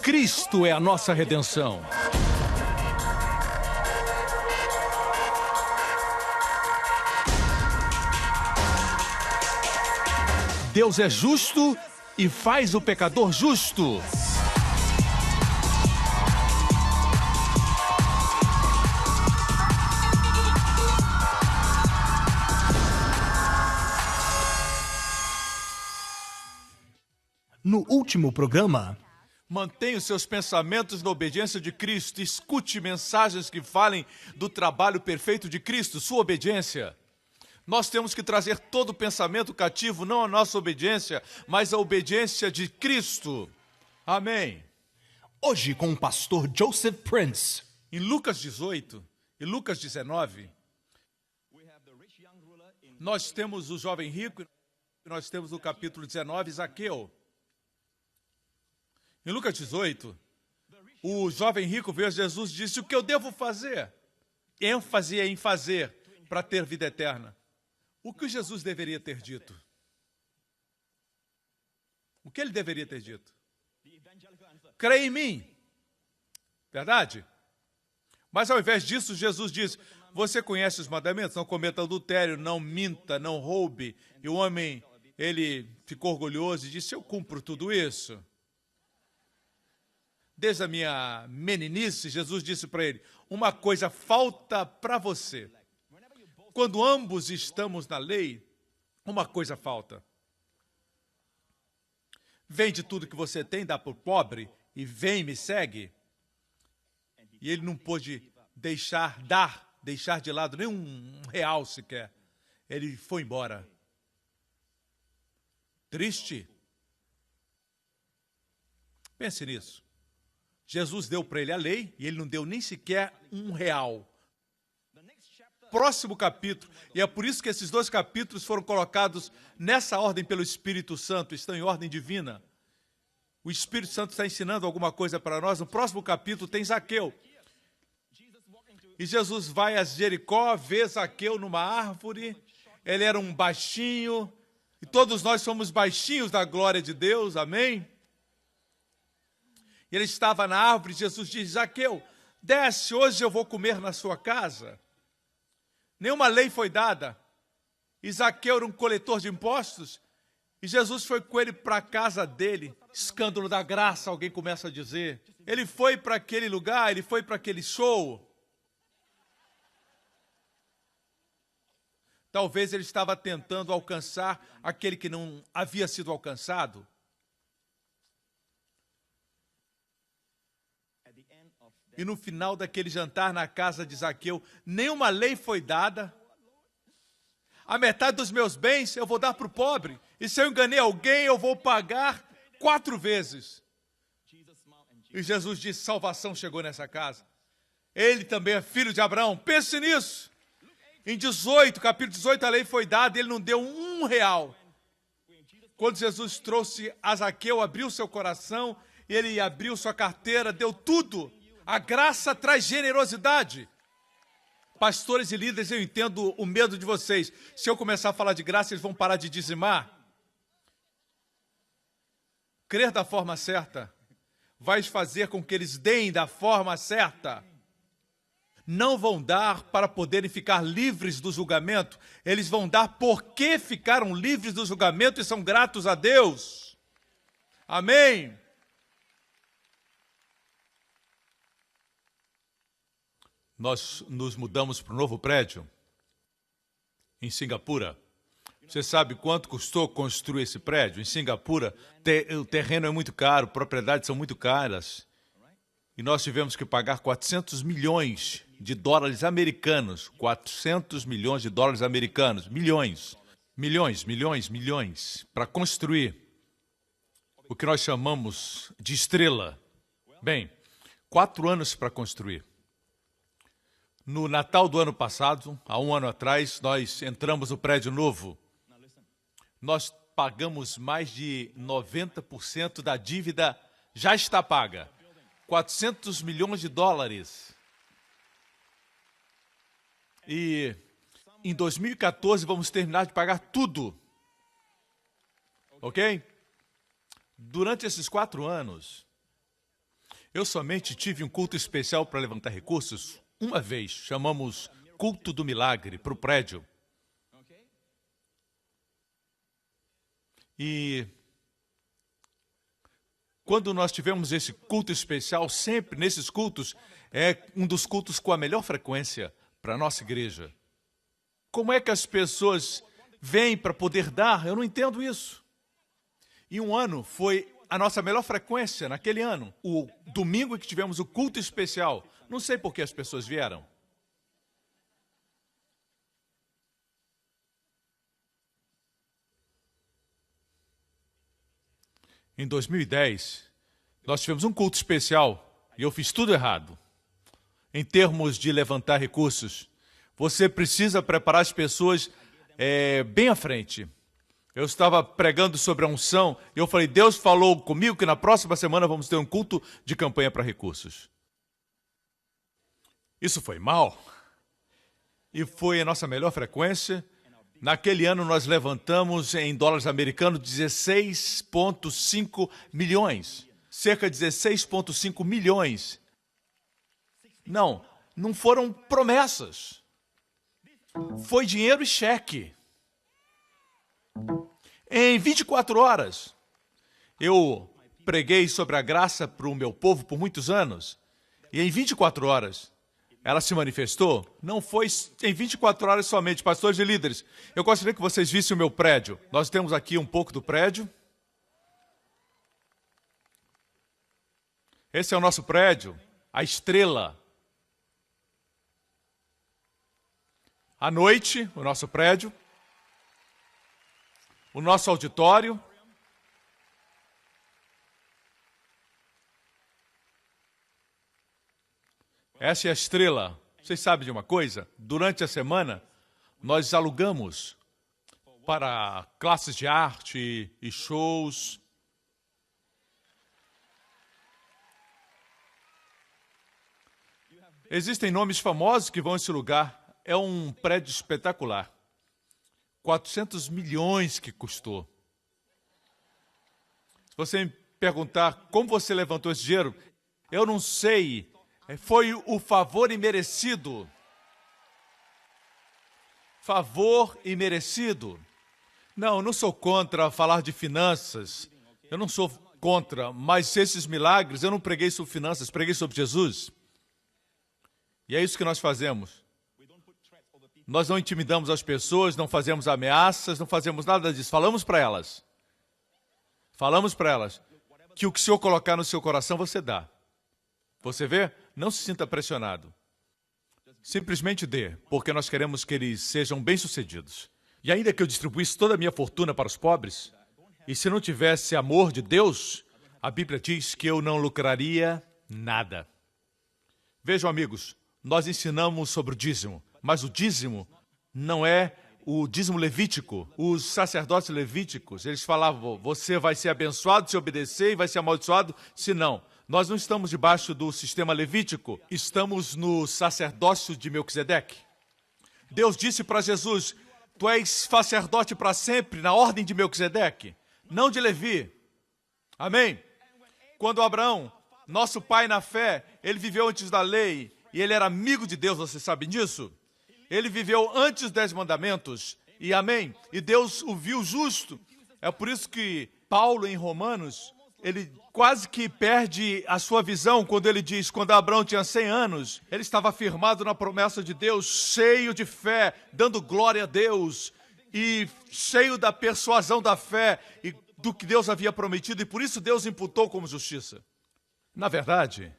Cristo é a nossa redenção. Deus é justo e faz o pecador justo. No último programa, Mantenha os seus pensamentos na obediência de Cristo. Escute mensagens que falem do trabalho perfeito de Cristo, sua obediência. Nós temos que trazer todo pensamento cativo, não a nossa obediência, mas a obediência de Cristo. Amém. hoje com o pastor Joseph Prince. Em Lucas 18 e Lucas 19, nós temos o jovem rico e nós temos o capítulo 19, Zaqueu. Em Lucas 18, o jovem rico veio a Jesus e disse: o que eu devo fazer? ênfase em fazer para ter vida eterna. O que Jesus deveria ter dito? O que ele deveria ter dito? Creia em mim. Verdade? Mas ao invés disso, Jesus diz: você conhece os mandamentos? Não cometa adultério, não minta, não roube. E o homem, ele ficou orgulhoso e disse: eu cumpro tudo isso. Desde a minha meninice, Jesus disse para ele: uma coisa falta para você. Quando ambos estamos na lei, uma coisa falta. Vende tudo que você tem, dá para o pobre, e vem e me segue. E ele não pôde deixar de lado nem um real sequer. Ele foi embora. Triste. Pense nisso. Jesus deu para ele a lei e ele não deu nem sequer um real. Próximo capítulo, e é por isso que esses dois capítulos foram colocados nessa ordem pelo Espírito Santo, estão em ordem divina. O Espírito Santo está ensinando alguma coisa para nós. No próximo capítulo tem Zaqueu. E Jesus vai a Jericó, vê Zaqueu numa árvore. Ele era um baixinho, e todos nós somos baixinhos da glória de Deus, amém? Ele estava na árvore, Jesus diz: Zaqueu, desce, hoje eu vou comer na sua casa. Nenhuma lei foi dada. E Zaqueu era um coletor de impostos. E Jesus foi com ele para a casa dele. Escândalo da graça, alguém começa a dizer. Ele foi para aquele lugar, ele foi para aquele show. Talvez ele estava tentando alcançar aquele que não havia sido alcançado. E no final daquele jantar na casa de Zaqueu, nenhuma lei foi dada. A metade dos meus bens eu vou dar para o pobre. E se eu enganei alguém, eu vou pagar 4 vezes. E Jesus disse: salvação chegou nessa casa. Ele também é filho de Abraão. Pense nisso. Em capítulo 18, a lei foi dada e ele não deu um real. Quando Jesus trouxe a Zaqueu, abriu seu coração, ele abriu sua carteira, deu tudo. A graça traz generosidade. Pastores e líderes, eu entendo o medo de vocês. Se eu começar a falar de graça, eles vão parar de dizimar. Crer da forma certa vai fazer com que eles deem da forma certa. Não vão dar para poderem ficar livres do julgamento. Eles vão dar porque ficaram livres do julgamento e são gratos a Deus. Amém? Nós nos mudamos para um novo prédio em Singapura. Você sabe quanto custou construir esse prédio? Em Singapura, o terreno é muito caro, propriedades são muito caras. E nós tivemos que pagar 400 milhões de dólares americanos. 400 milhões de dólares americanos. Milhões, para construir o que nós chamamos de estrela. Bem, 4 anos para construir. No Natal do ano passado, há 1 ano atrás, nós entramos no prédio novo. Nós pagamos mais de 90% da dívida, já está paga. 400 milhões de dólares. E em 2014 vamos terminar de pagar tudo. Ok? Durante esses 4 anos, Eu somente tive um culto especial para levantar recursos uma vez. Chamamos Culto do Milagre para o prédio. E quando nós tivemos esse culto especial, sempre nesses cultos, é um dos cultos com a melhor frequência para a nossa igreja. Como é que as pessoas vêm para poder dar? Eu não entendo isso. E um ano foi a nossa melhor frequência naquele ano. O domingo que tivemos o culto especial. Não sei por que as pessoas vieram. Em 2010, nós tivemos um culto especial e eu fiz tudo errado. Em termos de levantar recursos, você precisa preparar as pessoas bem à frente. Eu estava pregando sobre a unção e eu falei, Deus falou comigo que na próxima semana vamos ter um culto de campanha para recursos. Isso foi mal. E foi a nossa melhor frequência. Naquele ano nós levantamos em dólares americanos 16,5 milhões. Cerca de 16,5 milhões. Não foram promessas. Foi dinheiro e cheque. Em 24 horas, eu preguei sobre a graça para o meu povo por muitos anos. E em 24 horas, ela se manifestou. Não foi em 24 horas somente, pastores e líderes. Eu gostaria que vocês vissem o meu prédio. Nós temos aqui um pouco do prédio. Esse é o nosso prédio, a estrela. À noite, o nosso prédio. O nosso auditório. Essa é a estrela. Vocês sabem de uma coisa? Durante a semana, nós alugamos para classes de arte e shows. Existem nomes famosos que vão a esse lugar. É um prédio espetacular. 400 milhões que custou. Se você me perguntar como você levantou esse dinheiro, eu não sei. Foi o favor imerecido. Favor imerecido. Não sou contra falar de finanças. Eu não sou contra, mas esses milagres, eu não preguei sobre finanças, preguei sobre Jesus. E é isso que nós fazemos. Nós não intimidamos as pessoas, não fazemos ameaças, não fazemos nada disso. Falamos para elas. Falamos para elas que o que o Senhor colocar no seu coração, você dá. Você vê? Não se sinta pressionado. Simplesmente dê, porque nós queremos que eles sejam bem-sucedidos. E ainda que eu distribuísse toda a minha fortuna para os pobres, e se não tivesse amor de Deus, a Bíblia diz que eu não lucraria nada. Vejam, amigos, nós ensinamos sobre o dízimo. Mas o dízimo não é o dízimo levítico. Os sacerdotes levíticos, eles falavam, você vai ser abençoado se obedecer e vai ser amaldiçoado se não. Nós não estamos debaixo do sistema levítico, estamos no sacerdócio de Melquisedeque. Deus disse para Jesus, tu és sacerdote para sempre na ordem de Melquisedeque, não de Levi. Amém? Quando Abraão, nosso pai na fé, ele viveu antes da lei e ele era amigo de Deus, você sabe disso? Ele viveu antes dos 10 mandamentos, e amém? E Deus o viu justo. É por isso que Paulo, em Romanos, ele quase que perde a sua visão quando ele diz, quando Abraão tinha 100 anos, ele estava firmado na promessa de Deus, cheio de fé, dando glória a Deus, e cheio da persuasão da fé e do que Deus havia prometido, e por isso Deus imputou como justiça. Na verdade,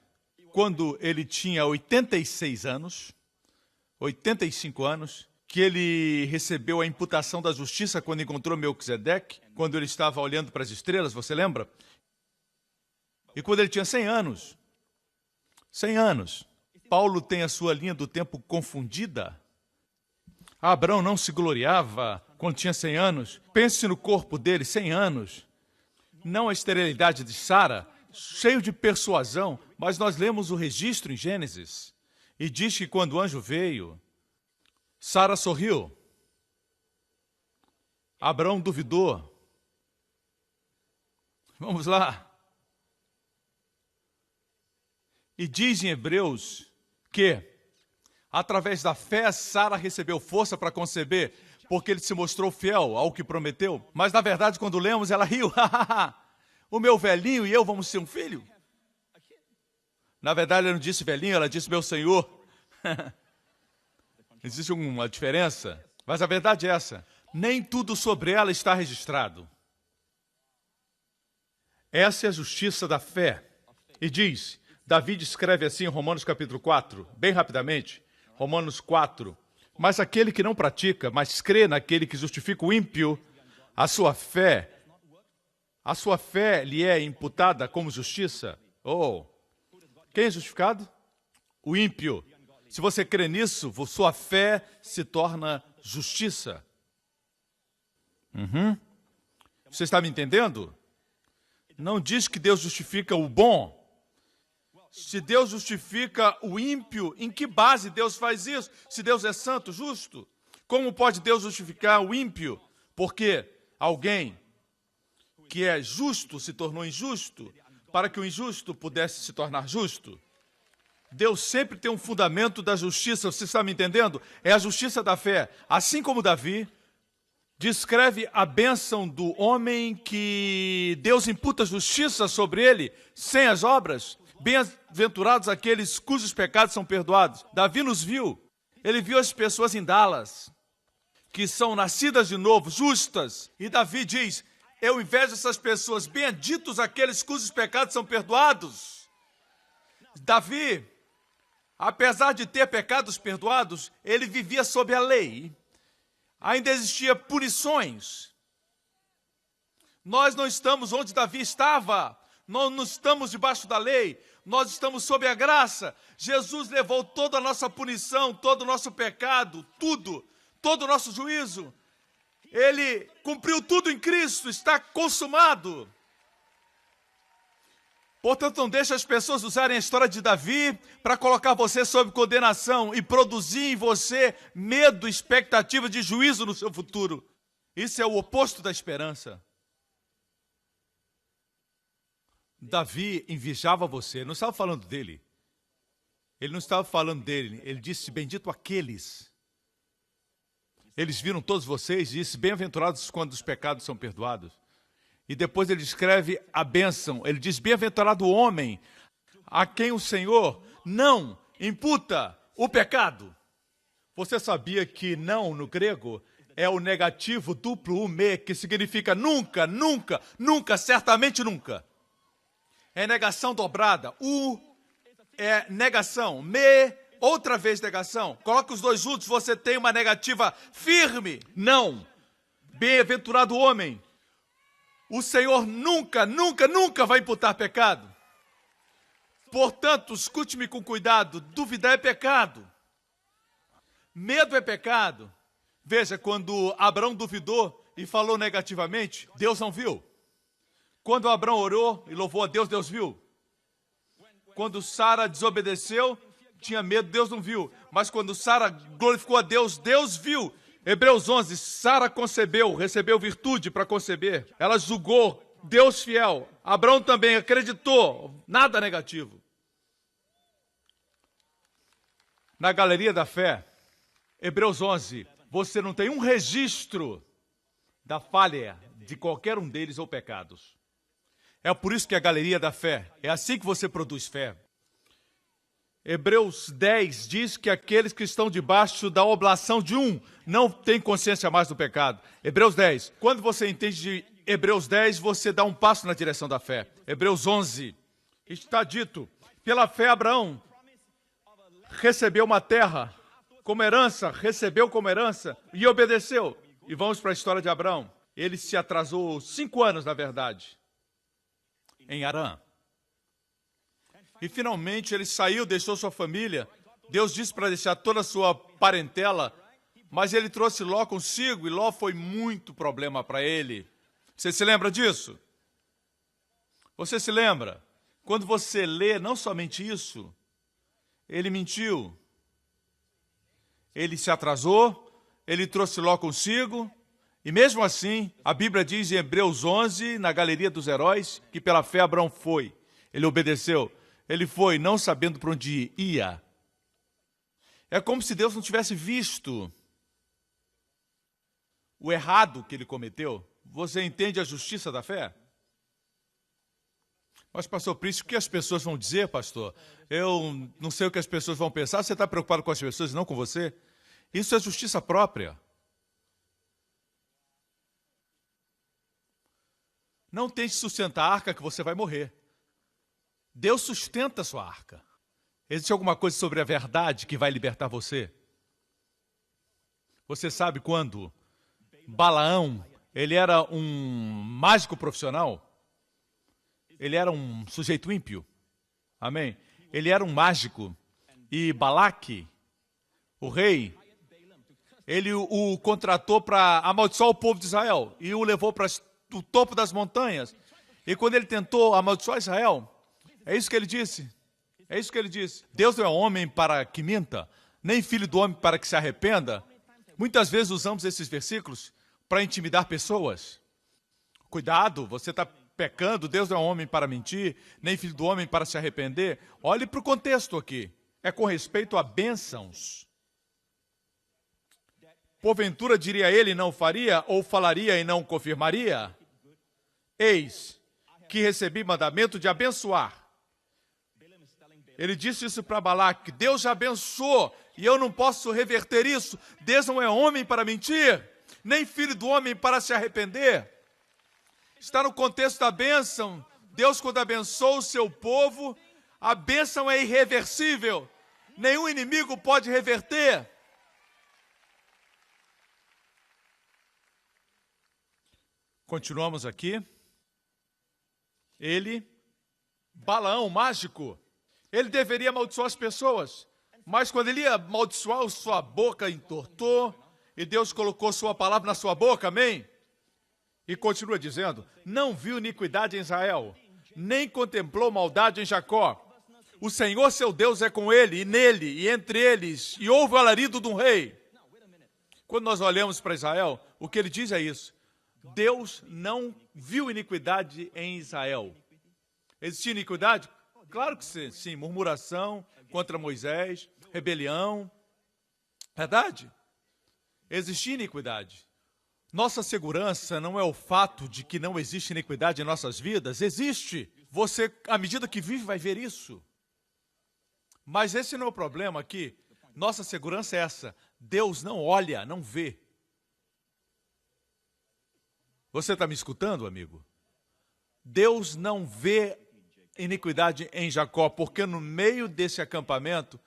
quando ele tinha 85 anos, que ele recebeu a imputação da justiça quando encontrou Melquisedeque, quando ele estava olhando para as estrelas, você lembra? E quando ele tinha 100 anos, Paulo tem a sua linha do tempo confundida. Abraão não se gloriava quando tinha 100 anos. Pense no corpo dele, 100 anos. Não a esterilidade de Sara, cheio de persuasão, mas nós lemos o registro em Gênesis. E diz que quando o anjo veio, Sara sorriu. Abraão duvidou. Vamos lá. E diz em Hebreus que, através da fé, Sara recebeu força para conceber, porque ele se mostrou fiel ao que prometeu. Mas, na verdade, quando lemos, ela riu. O meu velhinho e eu vamos ter um filho? Na verdade, ela não disse velhinho, ela disse meu senhor. Existe uma diferença, mas a verdade é essa. Nem tudo sobre ela está registrado. Essa é a justiça da fé. E diz, Davi escreve assim em Romanos capítulo 4, bem rapidamente, Romanos 4. Mas aquele que não pratica, mas crê naquele que justifica o ímpio, a sua fé lhe é imputada como justiça. Quem é justificado? O ímpio. Se você crê nisso, sua fé se torna justiça. Você está me entendendo? Não diz que Deus justifica o bom. Se Deus justifica o ímpio, em que base Deus faz isso? Se Deus é santo, justo, como pode Deus justificar o ímpio? Porque alguém que é justo se tornou injusto, para que o injusto pudesse se tornar justo. Deus sempre tem um fundamento da justiça, você está me entendendo? É a justiça da fé. Assim como Davi descreve a bênção do homem que Deus imputa justiça sobre ele, sem as obras. Bem-aventurados aqueles cujos pecados são perdoados. Davi nos viu. Ele viu as pessoas em Dallas, que são nascidas de novo, justas. E Davi diz, eu invejo essas pessoas, benditos aqueles cujos pecados são perdoados. Davi, apesar de ter pecados perdoados, ele vivia sob a lei. Ainda existia punições. Nós não estamos onde Davi estava. Nós não estamos debaixo da lei. Nós estamos sob a graça. Jesus levou toda a nossa punição, todo o nosso pecado, tudo, todo o nosso juízo. Ele cumpriu tudo em Cristo, está consumado. Portanto, não deixe as pessoas usarem a história de Davi para colocar você sob condenação e produzir em você medo, expectativa de juízo no seu futuro. Isso é o oposto da esperança. Davi invejava você, não estava falando dele. Ele não estava falando dele, ele disse, bendito aqueles. Eles viram todos vocês e disse, bem-aventurados quando os pecados são perdoados. E depois ele escreve a bênção, ele diz, bem-aventurado o homem a quem o Senhor não imputa o pecado. Você sabia que não, no grego, é o negativo duplo ume, que significa nunca, nunca, nunca, certamente nunca. É negação dobrada. U é negação. Me, outra vez negação. Coloca os dois juntos, você tem uma negativa firme. Não. Bem-aventurado o homem. O Senhor nunca, nunca, nunca vai imputar pecado. Portanto, escute-me com cuidado. Duvidar é pecado. Medo é pecado. Veja, quando Abraão duvidou e falou negativamente, Deus não viu. Quando Abraão orou e louvou a Deus, Deus viu. Quando Sara desobedeceu, tinha medo, Deus não viu. Mas quando Sara glorificou a Deus, Deus viu. Hebreus 11, Sara concebeu, recebeu virtude para conceber. Ela julgou, Deus fiel. Abraão também acreditou, nada negativo. Na galeria da fé, Hebreus 11, você não tem um registro da falha de qualquer um deles ou pecados. É por isso que a galeria da fé, é assim que você produz fé. Hebreus 10 diz que aqueles que estão debaixo da oblação de um não têm consciência mais do pecado. Hebreus 10. Quando você entende de Hebreus 10, você dá um passo na direção da fé. Hebreus 11. Está dito, pela fé Abraão recebeu uma terra como herança, recebeu como herança e obedeceu. E vamos para a história de Abraão. Ele se atrasou 5 anos, na verdade, em Harã. E finalmente ele saiu, deixou sua família. Deus disse para deixar toda a sua parentela, mas ele trouxe Ló consigo e Ló foi muito problema para ele. Você se lembra disso? Você se lembra? Quando você lê não somente isso, ele mentiu. Ele se atrasou, ele trouxe Ló consigo. E mesmo assim, a Bíblia diz em Hebreus 11, na galeria dos heróis, que pela fé Abraão foi. Ele obedeceu. Ele foi não sabendo para onde ia. É como se Deus não tivesse visto o errado que ele cometeu. Você entende a justiça da fé? Mas, pastor Príncipe, o que as pessoas vão dizer, pastor? Eu não sei o que as pessoas vão pensar. Você está preocupado com as pessoas e não com você? Isso é justiça própria. Não tente sustentar a arca que você vai morrer. Deus sustenta a sua arca. Existe alguma coisa sobre a verdade que vai libertar você? Você sabe quando Balaão, ele era um mágico profissional? Ele era um sujeito ímpio. Amém? Ele era um mágico. E Balaque, o rei, ele o contratou para amaldiçoar o povo de Israel e o levou para o topo das montanhas. E quando ele tentou amaldiçoar Israel, é isso que ele disse. É isso que ele disse. Deus não é homem para que minta, nem filho do homem para que se arrependa. Muitas vezes usamos esses versículos para intimidar pessoas. Cuidado, você está pecando, Deus não é homem para mentir, nem filho do homem para se arrepender. Olhe para o contexto aqui. É com respeito a bênçãos. Porventura diria ele e não faria, ou falaria e não confirmaria? Eis que recebi mandamento de abençoar. Ele disse isso para Balaque, Deus já abençoou e eu não posso reverter isso. Deus não é homem para mentir, nem filho do homem para se arrepender. Está no contexto da bênção. Deus, quando abençoa o seu povo, a bênção é irreversível. Nenhum inimigo pode reverter. Continuamos aqui. Balaão, mágico, ele deveria amaldiçoar as pessoas, mas quando ele ia amaldiçoar, sua boca entortou, e Deus colocou sua palavra na sua boca, amém? E continua dizendo, não viu iniquidade em Israel, nem contemplou maldade em Jacó. O Senhor seu Deus é com ele, e nele, e entre eles, e ouve o alarido de um rei. Quando nós olhamos para Israel, o que ele diz é isso. Deus não viu iniquidade em Israel. Existia iniquidade? Claro que sim, sim, murmuração contra Moisés, rebelião. Verdade? Existia iniquidade. Nossa segurança não é o fato de que não existe iniquidade em nossas vidas. Existe. Você, à medida que vive, vai ver isso. Mas esse não é o problema aqui. Nossa segurança é essa. Deus não olha, não vê. Você está me escutando, amigo? Deus não vê iniquidade em Jacó, porque no meio desse acampamento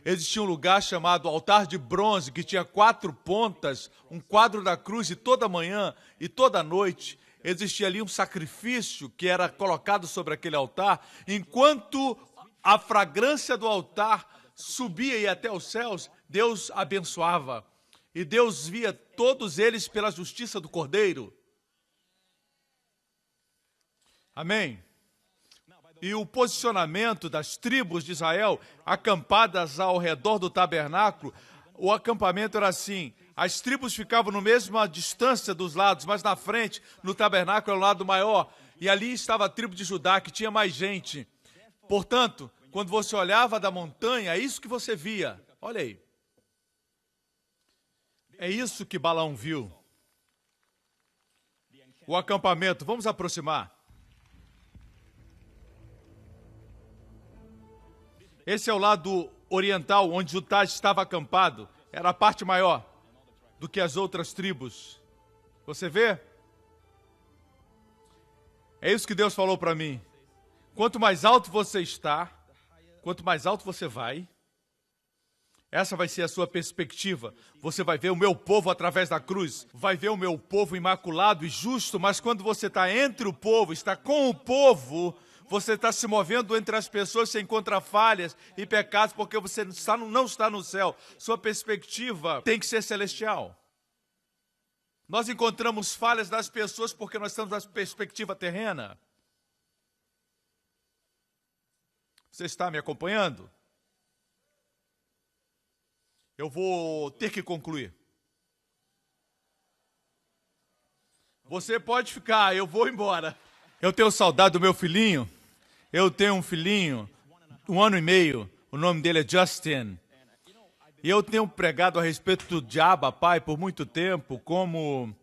existia um lugar chamado altar de bronze, que tinha 4 pontas, um quadro da cruz, e toda manhã e toda noite existia ali um sacrifício que era colocado sobre aquele altar, enquanto a fragrância do altar subia e ia até os céus, Deus abençoava, e Deus via todos eles pela justiça do Cordeiro. Amém? E o posicionamento das tribos de Israel acampadas ao redor do tabernáculo, o acampamento era assim, as tribos ficavam na mesma distância dos lados, mas na frente, no tabernáculo, era o lado maior, e ali estava a tribo de Judá, que tinha mais gente. Portanto, quando você olhava da montanha, é isso que você via. Olha aí. É isso que Balaão viu. O acampamento, vamos aproximar. Esse é o lado oriental, onde Judá estava acampado. Era a parte maior do que as outras tribos. Você vê? É isso que Deus falou para mim. Quanto mais alto você está, quanto mais alto você vai, essa vai ser a sua perspectiva. Você vai ver o meu povo através da cruz, vai ver o meu povo imaculado e justo, mas quando você está entre o povo, está com o povo, você está se movendo entre as pessoas, você encontra falhas e pecados, porque você não está no céu. Sua perspectiva tem que ser celestial. Nós encontramos falhas das pessoas porque nós estamos na perspectiva terrena. Você está me acompanhando? Eu vou ter que concluir. Você pode ficar, eu vou embora. Eu tenho saudade do meu filhinho. Eu tenho um filhinho um ano e meio. O nome dele é Justin. E eu tenho pregado a respeito de Abba, Pai, por muito tempo, como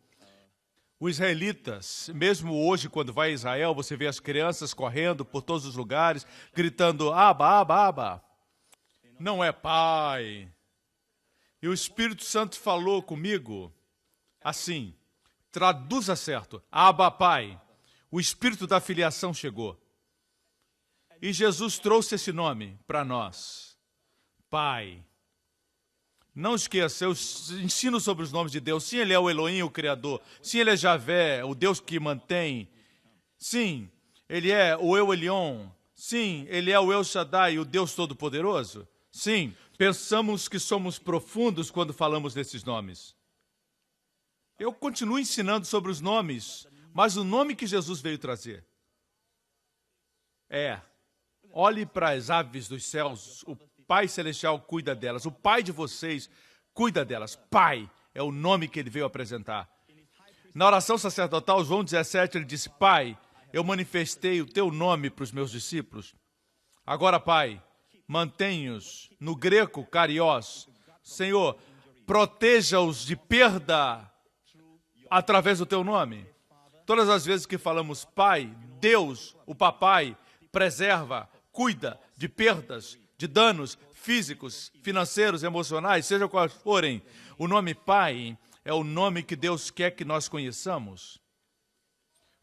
os israelitas. Mesmo hoje, quando vai a Israel, você vê as crianças correndo por todos os lugares, gritando, Abba, Abba, Abba. Não é Pai. E o Espírito Santo falou comigo assim, traduza certo, Abba, Pai. O Espírito da filiação chegou. E Jesus trouxe esse nome para nós, Pai. Não esqueça, eu ensino sobre os nomes de Deus. Sim, Ele é o Elohim, o Criador. Sim, Ele é Javé, o Deus que mantém. Sim, Ele é o Eu Elyon. Sim, Ele é o El Shaddai, o Deus Todo-Poderoso. Sim, pensamos que somos profundos quando falamos desses nomes. Eu continuo ensinando sobre os nomes, mas o nome que Jesus veio trazer olhe para as aves dos céus, o Pai Celestial cuida delas, o Pai de vocês cuida delas. Pai é o nome que ele veio apresentar. Na oração sacerdotal, João 17, ele disse, Pai, eu manifestei o teu nome para os meus discípulos. Agora, Pai, mantenha-os no grego, karios. Senhor, proteja-os de perda através do teu nome. Todas as vezes que falamos Pai, Deus, o Papai, preserva, cuida de perdas, de danos físicos, financeiros, emocionais, seja quais forem. O nome Pai é o nome que Deus quer que nós conheçamos.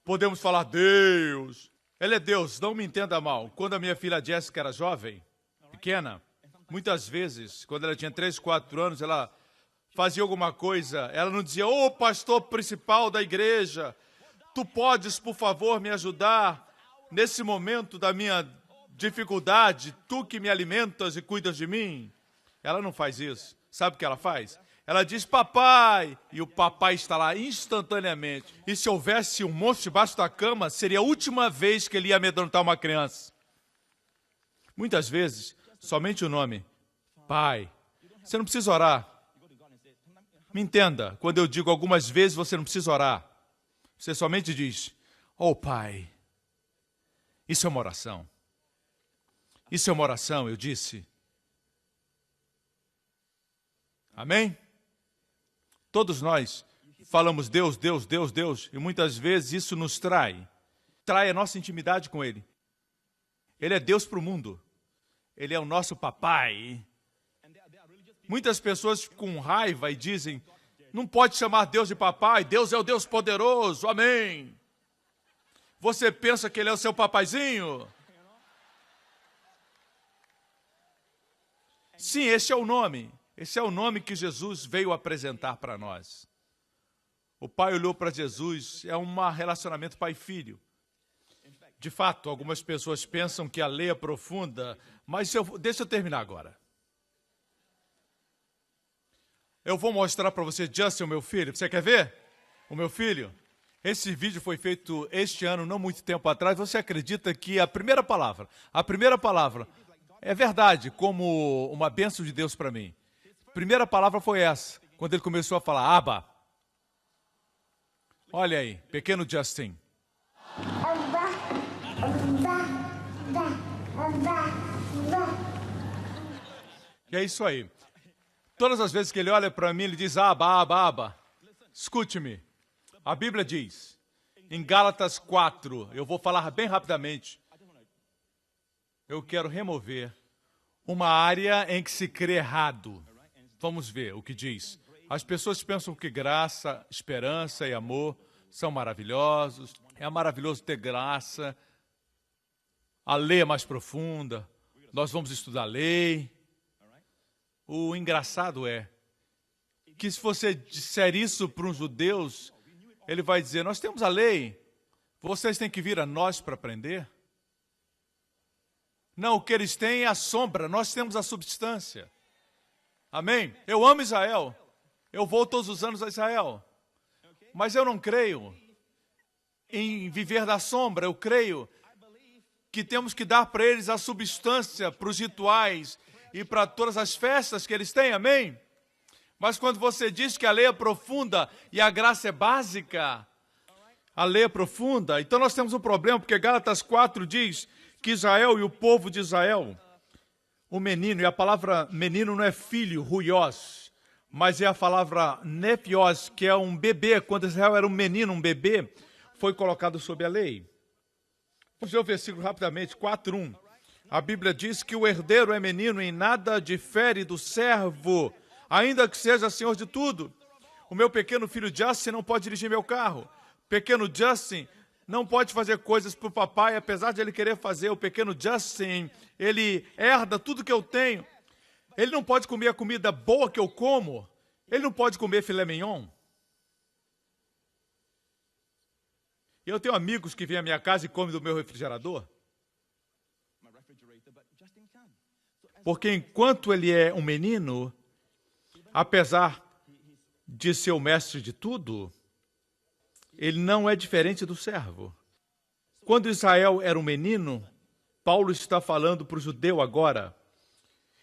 Podemos falar Deus. Ele é Deus, não me entenda mal. Quando a minha filha Jéssica era jovem, pequena, muitas vezes, quando ela tinha 3, 4 anos, ela fazia alguma coisa, ela não dizia, ô pastor principal da igreja, tu podes, por favor, me ajudar nesse momento da minha dificuldade, tu que me alimentas e cuidas de mim. Ela não faz isso. Sabe o que ela faz? Ela diz, papai, e o papai está lá instantaneamente. E se houvesse um monstro debaixo da cama, seria a última vez que ele ia amedrontar uma criança. Muitas vezes, somente o nome, Pai. Você não precisa orar. Me entenda, quando eu digo algumas vezes, você não precisa orar. Você somente diz, oh Pai. Isso é uma oração. Isso é uma oração, eu disse. Amém? Todos nós falamos Deus, Deus, Deus, Deus, e muitas vezes isso nos trai a nossa intimidade com Ele. Ele é Deus para o mundo. Ele é o nosso papai. Muitas pessoas com raiva e dizem, não pode chamar Deus de papai, Deus é o Deus poderoso, amém. Você pensa que Ele é o seu papaizinho? Sim, esse é o nome. Esse é o nome que Jesus veio apresentar para nós. O pai olhou para Jesus, é um relacionamento pai-filho. De fato, algumas pessoas pensam que a lei é profunda, mas deixa eu terminar agora. Eu vou mostrar para você, Justin, o meu filho. Você quer ver? O meu filho? Esse vídeo foi feito este ano, não muito tempo atrás. Você acredita que a primeira palavra é verdade, como uma bênção de Deus para mim. A primeira palavra foi essa, quando ele começou a falar, Abba. Olha aí, pequeno Justin. E é isso aí. Todas as vezes que ele olha para mim, ele diz, Abba, Abba, Abba. Escute-me. A Bíblia diz, em Gálatas 4, eu vou falar bem rapidamente. Eu quero remover uma área em que se crê errado. Vamos ver o que diz. As pessoas pensam que graça, esperança e amor são maravilhosos. É maravilhoso ter graça. A lei é mais profunda. Nós vamos estudar a lei. O engraçado é que se você disser isso para os judeus, ele vai dizer, nós temos a lei, vocês têm que vir a nós para aprender. Não, o que eles têm é a sombra, nós temos a substância. Amém? Eu amo Israel, eu vou todos os anos a Israel, mas eu não creio em viver da sombra, eu creio que temos que dar para eles a substância, para os rituais e para todas as festas que eles têm, amém? Mas quando você diz que a lei é profunda e a graça é básica, a lei é profunda, então nós temos um problema, porque Gálatas 4 diz que Israel e o povo de Israel O menino, e a palavra menino não é filho, ruios, mas é a palavra nefios, que é um bebê. Quando Israel era um menino, um bebê, foi colocado sob a lei. Vamos ver o versículo rapidamente, 4:1. A Bíblia diz que o herdeiro é menino e nada difere do servo, ainda que seja senhor de tudo. O meu pequeno filho Justin não pode dirigir meu carro. Pequeno Justin não pode fazer coisas para o papai, apesar de ele querer fazer. O pequeno Justin, ele herda tudo que eu tenho. Ele não pode comer a comida boa que eu como. Ele não pode comer filé mignon. Eu tenho amigos que vêm à minha casa e comem do meu refrigerador. Porque enquanto ele é um menino, apesar de ser o mestre de tudo, ele não é diferente do servo. Quando Israel era um menino, Paulo está falando para o judeu agora.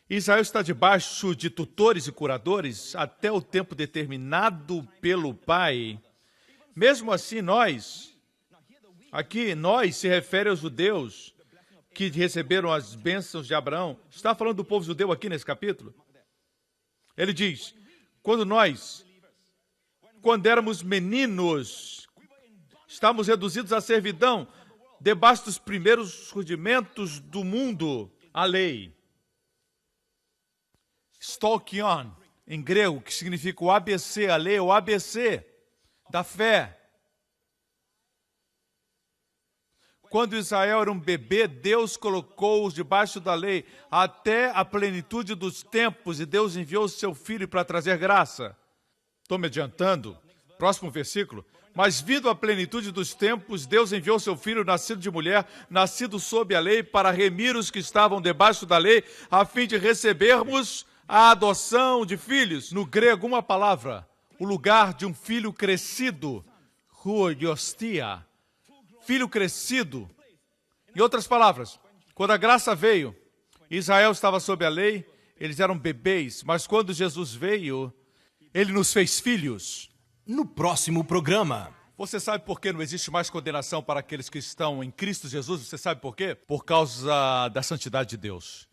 Israel está debaixo de tutores e curadores até o tempo determinado pelo Pai. Mesmo assim, nós se refere aos judeus que receberam as bênçãos de Abraão. Está falando do povo judeu aqui nesse capítulo? Ele diz, quando éramos meninos, estávamos reduzidos à servidão, debaixo dos primeiros rudimentos do mundo, a lei. Stolkion, em grego, que significa o ABC, a lei é o ABC da fé. Quando Israel era um bebê, Deus colocou-os debaixo da lei até a plenitude dos tempos, e Deus enviou o seu Filho para trazer graça. Estou me adiantando. Próximo versículo. Mas vindo a plenitude dos tempos, Deus enviou seu Filho, nascido de mulher, nascido sob a lei, para remir os que estavam debaixo da lei, a fim de recebermos a adoção de filhos. No grego, uma palavra, o lugar de um filho crescido, huiostia, filho crescido. Em outras palavras, quando a graça veio, Israel estava sob a lei, eles eram bebês, mas quando Jesus veio, ele nos fez filhos. No próximo programa. Você sabe por que não existe mais condenação para aqueles que estão em Cristo Jesus? Você sabe por quê? Por causa da santidade de Deus.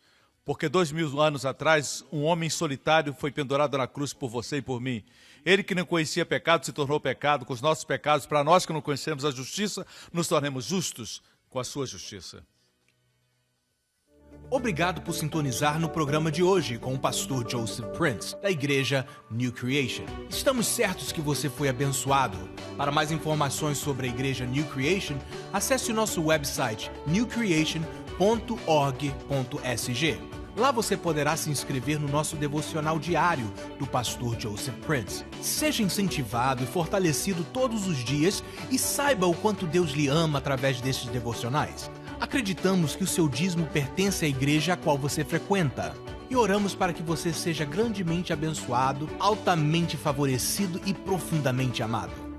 Porque 2000 anos atrás, um homem solitário foi pendurado na cruz por você e por mim. Ele que não conhecia pecado se tornou pecado com os nossos pecados. Para nós que não conhecemos a justiça, nos tornemos justos com a sua justiça. Obrigado por sintonizar no programa de hoje com o pastor Joseph Prince, da igreja New Creation. Estamos certos que você foi abençoado. Para mais informações sobre a igreja New Creation, acesse o nosso website newcreation.org.sg. Lá você poderá se inscrever no nosso devocional diário do pastor Joseph Prince. Seja incentivado e fortalecido todos os dias e saiba o quanto Deus lhe ama através destes devocionais. Acreditamos que o seu dízimo pertence à igreja a qual você frequenta. E oramos para que você seja grandemente abençoado, altamente favorecido e profundamente amado.